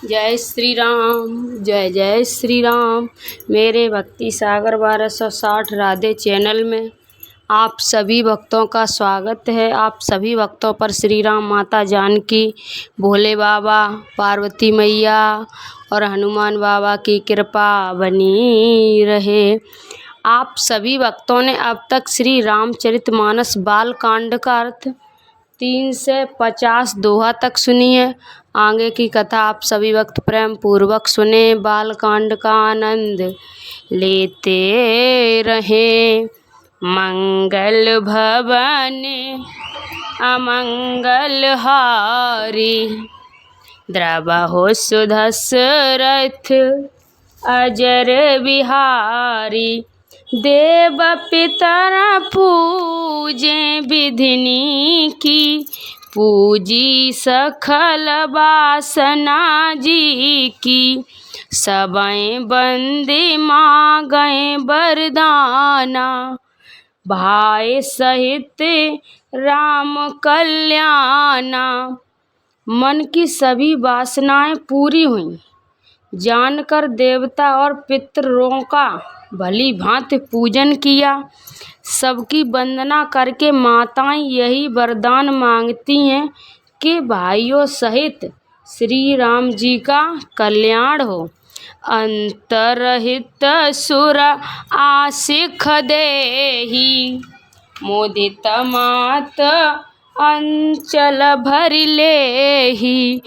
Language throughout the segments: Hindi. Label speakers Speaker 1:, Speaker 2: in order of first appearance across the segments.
Speaker 1: जय श्री राम, जय जय श्री राम। मेरे भक्ति सागर 1260 राधे चैनल में आप सभी भक्तों का स्वागत है। आप सभी भक्तों पर श्री राम, माता जानकी, भोले बाबा, पार्वती मैया और हनुमान बाबा की कृपा बनी रहे। आप सभी भक्तों ने अब तक श्री रामचरितमानस बाल कांड का अर्थ 3 से 50 दोहा तक सुनी है। आगे की कथा आप सभी भक्त प्रेम पूर्वक सुने, बाल कांड का आनंद लेते रहे। मंगल भवन अमंगल हारी, द्रवहु सुदशरथ अजर बिहारी। देव पितर पूजे विधिनी की, पूजी सखल वासना जी की। सबई बंदी मांगए वरदाना, भाई सहित राम कल्याणा। मन की सभी वासनाएं पूरी हुईं। जानकर देवता और पितरों का भली भांति पूजन किया। सबकी वंदना करके माताएं यही वरदान मांगती हैं कि भाइयों सहित श्री राम जी का कल्याण हो। अंतरहित सुर आशिख देही, मोदित मात अंचल भरि लेही।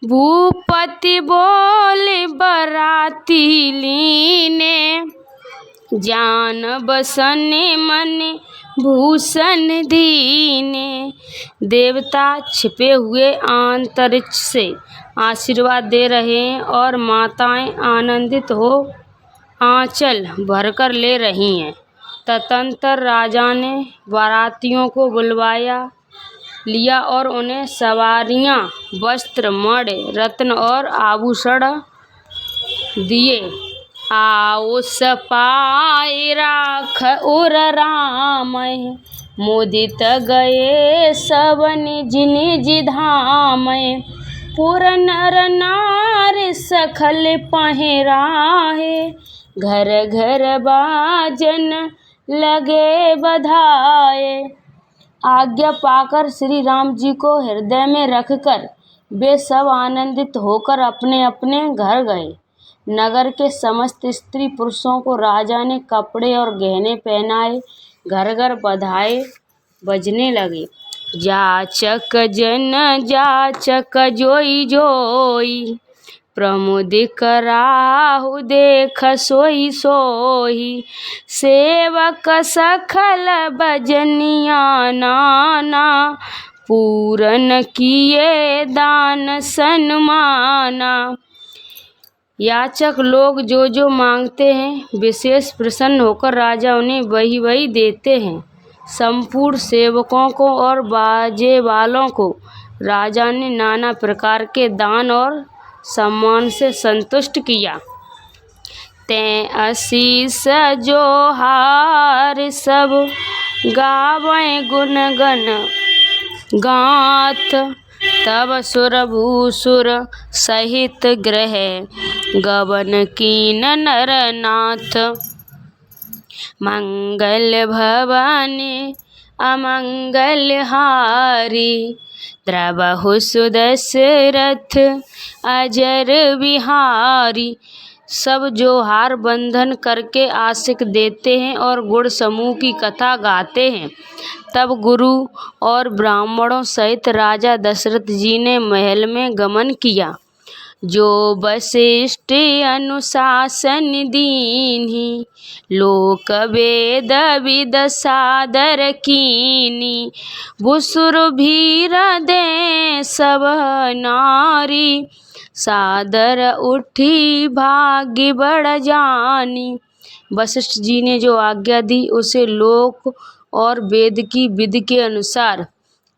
Speaker 1: भूपति बोले बराती लीने, जान बसने मन भूषण दीने। देवता छिपे हुए अंतरिक्ष से आशीर्वाद दे रहे हैं और माताएं आनंदित हो आंचल भरकर ले रही हैं। तदनंतर राजा ने बारातियों को बुलवाया लिया और उन्हें सवारियां, वस्त्र, मणि, रत्न और आभूषण दिए। आओ सपाई राख उर राम, मोदित गए सब निज निज धाम। पुर नर नारी सखल पहिराहे, घर घर बाजन लगे बधाए। आज्ञा पाकर श्री राम जी को हृदय में रखकर वे सब आनंदित होकर अपने अपने घर गए। नगर के समस्त स्त्री पुरुषों को राजा ने कपड़े और गहने पहनाए। घर घर बधाई बजने लगे। जाचक जन जाचक जोई जोई, प्रमुदिक राहु देख सोई सोई। सेवक सखल भजनिया नाना, पूरन किए दान सन्माना। याचक लोग जो जो मांगते हैं विशेष प्रसन्न होकर राजा उन्हें वही वही देते हैं। संपूर्ण सेवकों को और बाजे वालों को राजा ने नाना प्रकार के दान और सम्मान से संतुष्ट किया। तें आशीष जोहार सब गावें गुण गण गाथ, तब सुर भूसुर सहित ग्रह गवन कीन नर नाथ। मंगल भवन अमंगल हारी, द्रवहु सुदशरथ अजर बिहारी। सब जो हार बंधन करके आशिक देते हैं और गुण समूह की कथा गाते हैं। तब गुरु और ब्राह्मणों सहित राजा दशरथ जी ने महल में गमन किया। जो वशिष्ठ अनुशासन दीन्ही, लोक वेद विद सादर कीनी। भुसुर भीर दे सब नारी, सादर उठी भाग्य बढ़ जानी। वशिष्ठ जी ने जो आज्ञा दी उसे लोक और वेद की विधि के अनुसार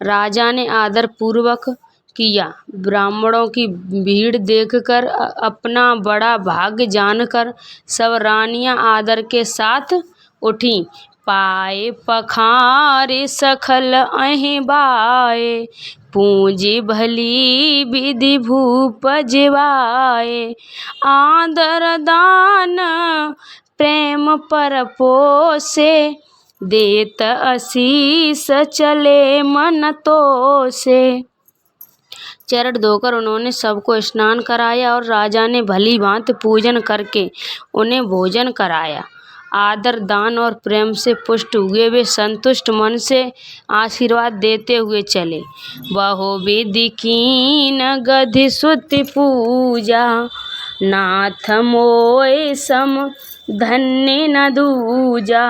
Speaker 1: राजा ने आदर पूर्वक किया। ब्राह्मणों की भीड़ देखकर अपना बड़ा भाग्य जानकर सब रानियां आदर के साथ उठीं। पाए पखारे सखल अहि बाए, पूंजी भली विधि भूप जिवाए। आदर दान प्रेम पर पोसे, देत आशीष चले मन तो से। चरण धोकर उन्होंने सबको स्नान कराया और राजा ने भली भांति पूजन करके उन्हें भोजन कराया। आदर दान और प्रेम से पुष्ट हुए वे संतुष्ट मन से आशीर्वाद देते हुए चले। बहुविधि कीन गधि सुति पूजा, नाथ मोय सम धन्य न दूजा।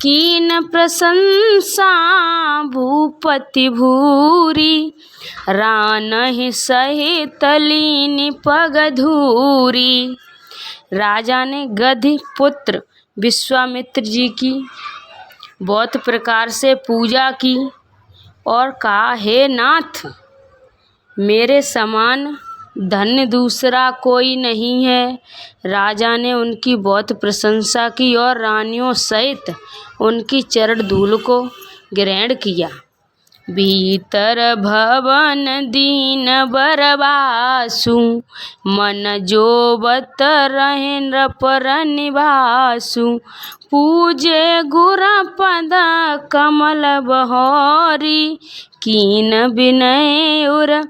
Speaker 1: कीन प्रशंसा भूपति भूरी, रानहि सहित लीनि पग धूरी। राजा ने गधि पुत्र विश्वामित्र जी की बहुत प्रकार से पूजा की और कहा, हे नाथ, मेरे समान धन्य दूसरा कोई नहीं है। राजा ने उनकी बहुत प्रशंसा की और रानियों सहित उनकी चरण धूल को ग्रहण किया। भीतर भवन दीन बरबासु, मन जोबत रहे नृपर निवासु। पूजे गुर पद कमल बहोरी, कीन विनय उर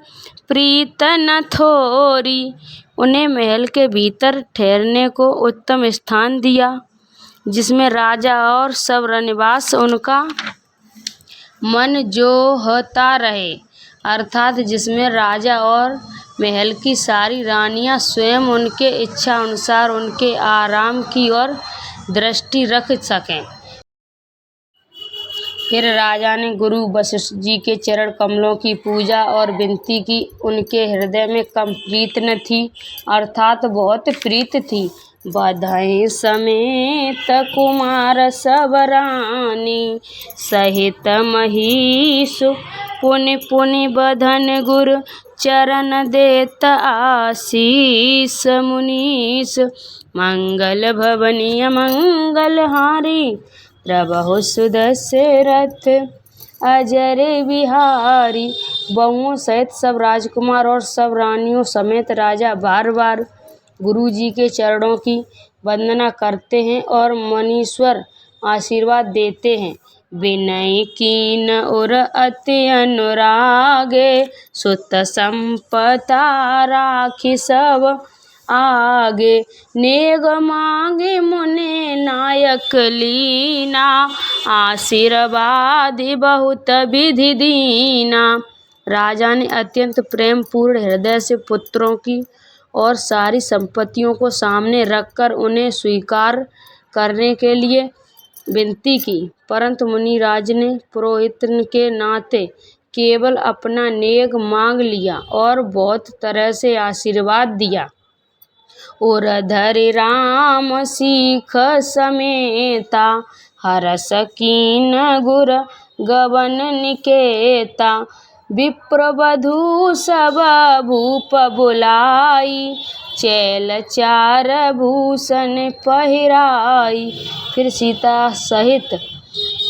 Speaker 1: प्रीत न थोरी। उन्हें महल के भीतर ठहरने को उत्तम स्थान दिया, जिसमें राजा और सब रनिवास उनका मन जो होता रहे, अर्थात जिसमें राजा और महल की सारी रानियां स्वयं उनके इच्छा अनुसार उनके आराम की ओर दृष्टि रख सकें। फिर राजा ने गुरु वशिष्ठ जी के चरण कमलों की पूजा और विनती की। उनके हृदय में कम प्रीत न थी, अर्थात बहुत प्रीत थी। बधाई समेत कुमार सब रानी, सहित महिषु पुनि पुनि बधन गुर चरण देत आशीष मुनीष। मंगल भवनीय मंगल हारी, प्रभु सुदस्य रथ अजर बिहारी। बहुओं सहित सब राजकुमार और सब रानियों समेत राजा बार बार गुरु जी के चरणों की वंदना करते हैं और मनीश्वर आशीर्वाद देते हैं। विनय कीन और अति अनुरागे, सुत संपदा राखी सब आगे। नेग मांगे मुने नायक लीना, आशीर्वाद बहुत विधि दीना। राजा ने अत्यंत प्रेम पूर्ण हृदय से पुत्रों की और सारी संपत्तियों को सामने रखकर उन्हें स्वीकार करने के लिए विनती की, परंतु मुनिराज ने पुरोहित के नाते केवल अपना नेग मांग लिया और बहुत तरह से आशीर्वाद दिया। और धरि राम सीख समेता, हरस कीन गुर गवन निकेता। विप्र वधू सब भूप बुलाई, चैल चार भूषण पहिराई। फिर सीता सहित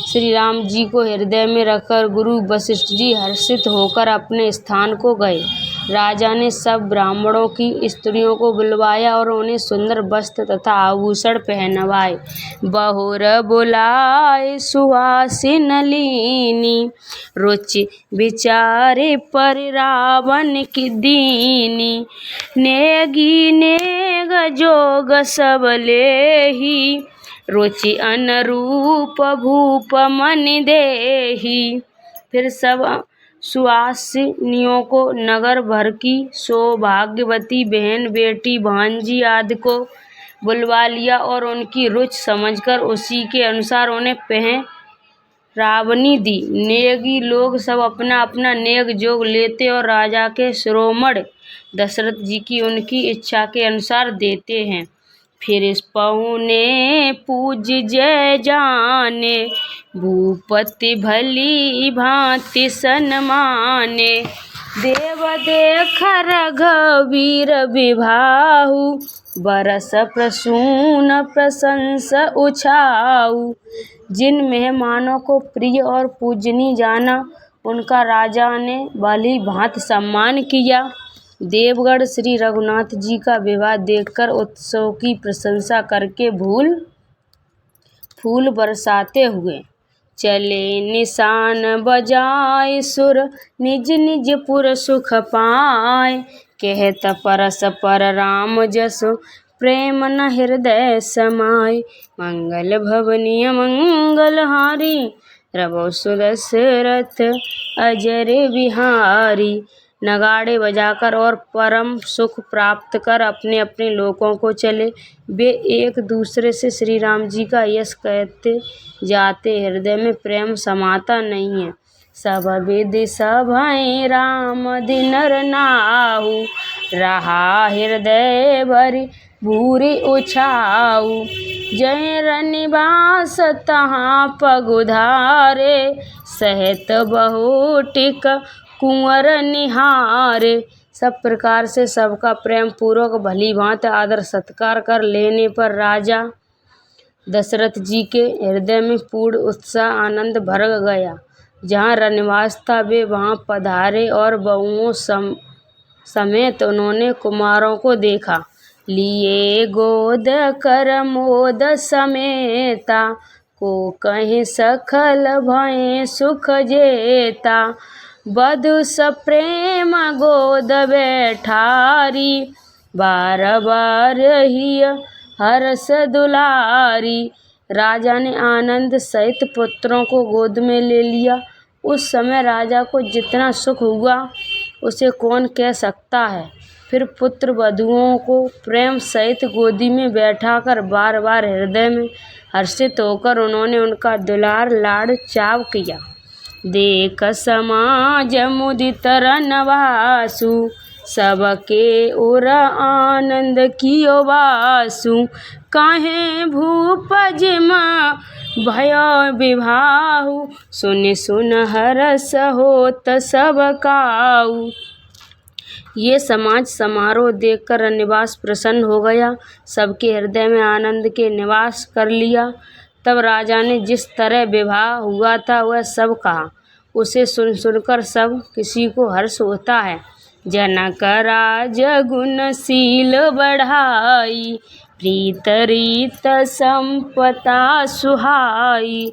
Speaker 1: श्री राम जी को हृदय में रखकर गुरु वशिष्ठ जी हर्षित होकर अपने स्थान को गए। राजा ने सब ब्राह्मणों की स्त्रियों को बुलवाया और उन्हें सुंदर वस्त्र तथा आभूषण पहनवाए। बहुर बुलाए सुहासिन लीनी, रुचि विचारे पर रावण की दीनी। नेगी नेग जोग सब लेही, रुचि अनुरूप भूप मन देही। फिर सब सुहासिनियों को नगर भर की सौभाग्यवती बहन बेटी भांजी आदि को बुलवा लिया और उनकी रुचि समझकर उसी के अनुसार उन्हें पहरावनी दी। नेगी लोग सब अपना अपना नेग जोग लेते और राजा के शिरोमणि दशरथ जी की उनकी इच्छा के अनुसार देते हैं। फिर इस पहुने पूज जय जाने, भूपति भली भांति सन्माने। देव देख रघुवीर विभाहु, बरस प्रसून प्रशंस उछाऊ। जिन मेहमानों को प्रिय और पूजनीय जाना, उनका राजा ने भली भांति सम्मान किया। देवगढ़ श्री रघुनाथ जी का विवाह देखकर उत्सव की प्रशंसा करके फूल बरसाते हुए चले निशान बजाए सुर, निज निज पुर सुख पाए। कहत परस्पर राम जसु, प्रेम न हृदय समाए। मंगल भवनीय मंगलहारी, रवो सुदशरथ अजर बिहारी। नगाड़े बजाकर और परम सुख प्राप्त कर अपने अपने लोकों को चले। वे एक दूसरे से श्री राम जी का यश कहते जाते, हृदय में प्रेम समाता नहीं है। सब विधि सभै राम दिनर नाहु, रहा हृदय भरी भूरि उछाऊ। जय रनिवास तहाँ पगुधारे, सहित बहुटिक कुंवर निहारे। सब प्रकार से सबका प्रेम पूर्वक भली भांति आदर सत्कार कर लेने पर राजा दशरथ जी के हृदय में पूर्ण उत्साह आनंद भर गया। जहाँ रनिवास था वे वहाँ पधारे और बहुओं समेत उन्होंने कुमारों को देखा। लिए गोद कर मोद समेता, को कहीं सखल भय सुख जेता। बधु सप्रेम गोद बैठारी, बार बार ही हर्ष दुलारी। राजा ने आनंद सहित पुत्रों को गोद में ले लिया। उस समय राजा को जितना सुख हुआ उसे कौन कह सकता है। फिर पुत्र वधुओं को प्रेम सहित गोदी में बैठाकर बार बार हृदय में हर्षित होकर उन्होंने उनका दुलार लाड़ चाव किया। देख समाज मुदित रनवासु, सबके उर आनंद कियो वासु। काहे भूप जिम भयो विभाहु, सुन सुन हरस होत सब काऊ। ये समाज समारोह देखकर रनिवास प्रसन्न हो गया, सबके हृदय में आनंद के निवास कर लिया। तब राजा ने जिस तरह विवाह हुआ था वह सब कहा। उसे सुन सुनकर सब किसी को हर्ष होता है। जनक राज गुणशील बढ़ाई, प्रीत रीत संपदा सुहाई।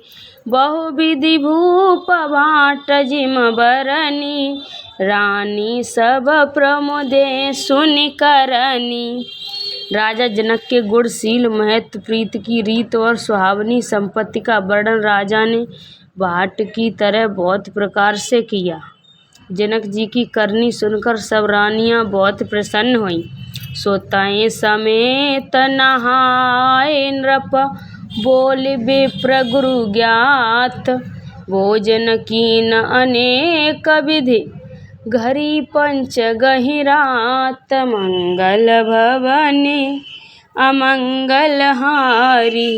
Speaker 1: बहुविधि भूप बाट जिम बरनी, रानी सब प्रमोदे सुनि करनी। राजा जनक के गुणशील महत्व, प्रीत की रीत और सुहावनी संपत्ति का वर्णन राजा ने भाट की तरह बहुत प्रकार से किया। जनक जी की करनी सुनकर सब रानियां बहुत प्रसन्न हुईं। सोताएं समेत नहाए नृप, बोल विप्र गुरु ज्ञात। भोजन कीन अनेक विधि, घरी पंच गहिरात। मंगल भवनी अमंगल हारी,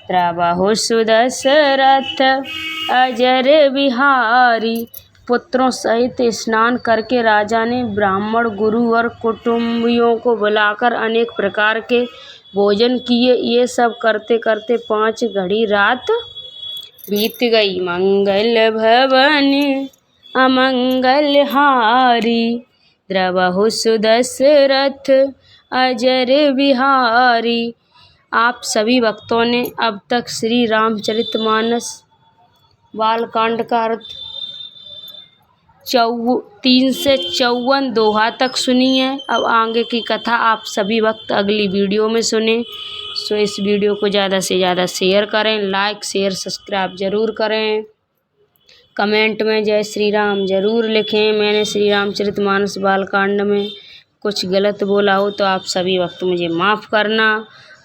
Speaker 1: त्रबहु सुदशरथ अजर बिहारी। पुत्रों सहित स्नान करके राजा ने ब्राह्मण गुरु और कुटुंबियों को बुलाकर अनेक प्रकार के भोजन किए। ये सब करते करते 5 घड़ी रात बीत गई। मंगल भवनी अमंगल हारी, द्रवहु सुदशरथ अजर बिहारी। आप सभी भक्तों ने अब तक श्री रामचरितमानस बालकांड का अर्थ 3 से 54 दोहा तक सुनी है। अब आगे की कथा आप सभी भक्त अगली वीडियो में सुने। सो इस वीडियो को ज़्यादा से ज़्यादा शेयर करें, लाइक शेयर सब्सक्राइब ज़रूर करें। कमेंट में जय श्री राम ज़रूर लिखें। मैंने श्री रामचरितमानस बालकांड में कुछ गलत बोला हो तो आप सभी वक्त मुझे माफ़ करना।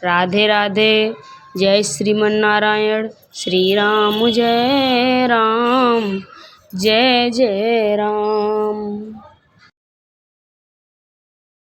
Speaker 1: राधे राधे। जय श्रीमन नारायण। श्री राम जय राम, जय जय राम।